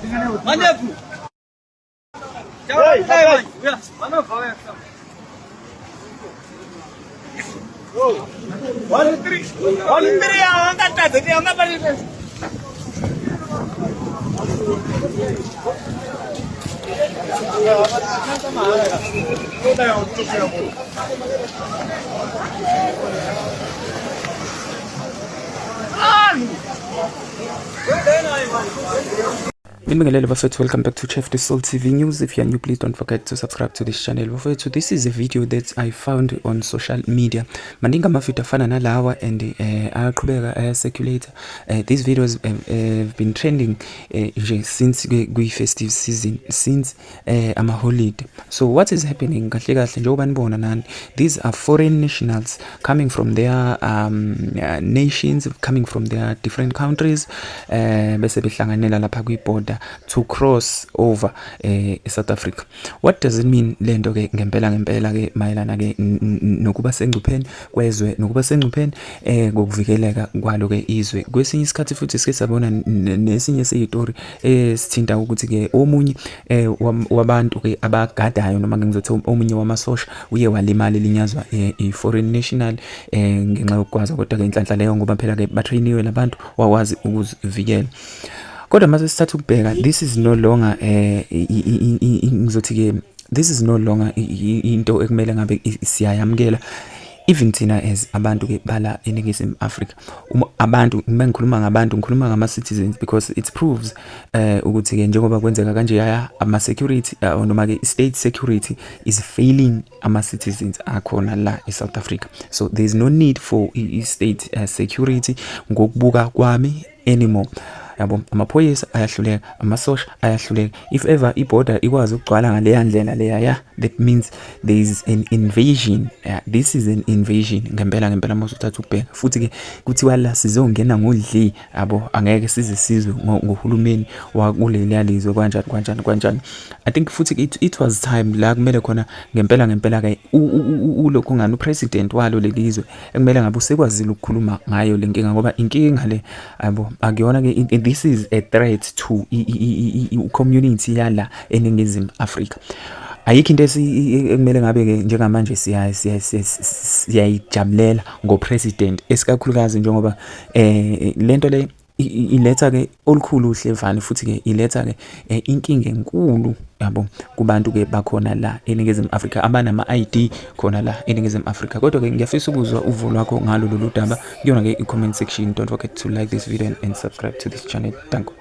Manyapu. Welcome back to Chef the Soul TV News. If you are new, please don't forget to subscribe to this channel. So this is a video that I found on social media. Maninga mafita fana na lawa and ayaqhubeka circulate. These videos have been trending since the festive season, since ama holiday. So what is happening? These are foreign nationals coming from their nations, coming from their different countries. Bese behlanganela lapha kwi-border to cross over South Africa. What does it mean lento ke ngempela ke mayelana ke nokuba sengcupheni kwezwe nokuba sengcupheni ngokuvikeleka kwalo ke izwe? Kwesinye isikhathi futhi sike sabona nesinye seyitori sithinta ukuthi ke omunye wabantu ke abagadayo noma ngizothi omunye wamasosha uye walimala elinyazwa i-foreign national ngenxa yokwazi kodwa ke inhlanhla leyo ngoba phela ke batrainiwe labantu wawazi ukuzivikela. Kodwa mase sithatha ukubheka, this is no longer ngizothi ke this is no longer into ekumele ngabe siyayamkela even thina as abantu ke bala eNingizimu Afrika. Abantu mengikhuluma ngabantu ngikhuluma ngama citizens because it proves ukuthi ke njengoba kwenzeka kanje yaya ama security noma ke state security is failing ama citizens akhona la eSouth Africa. So there is no need for state security ngokubuka kwami anymore. Yabo amaphoyisa ayahluleka, amasosha ayahluleka. If ever iborder ikwazi ukugcwala ngale ndlela leya, that means there is an invasion. This is an invasion ngempela mase uthatha ukubheka. Futhi ke kuthiwa la sizongena ngodli, yabo angeke sizwe ngohulumeni wakuleli yalizwe kanjani. I think futhi it was time la kumele khona ngempela ke ulokhu ngani upresident walo lelizwe ekumele ngabe usekwazile ukukhuluma ngayo lenkinga ngoba inkinga le yabo akuyona ke this is a threat to community yala eNingizimu Afrika. Ayikho into ekumele ngabe ke njengamanje siyayijabulela ngopresident esikakhulukazi njengoba lento le iletha ke olukhulu uhlevani futhi ke iletha ke inkinga enkulu yabo kubantu ke bakhona la eNingizimu Afrika abanama ID khona la eNingizimu Afrika. Kodwa ke ngiyafisa ukuzwa uvo lwakho ngalo lolu daba kuyona ke i-comment section. Don't forget to like this video and subscribe to this channel. Thank you.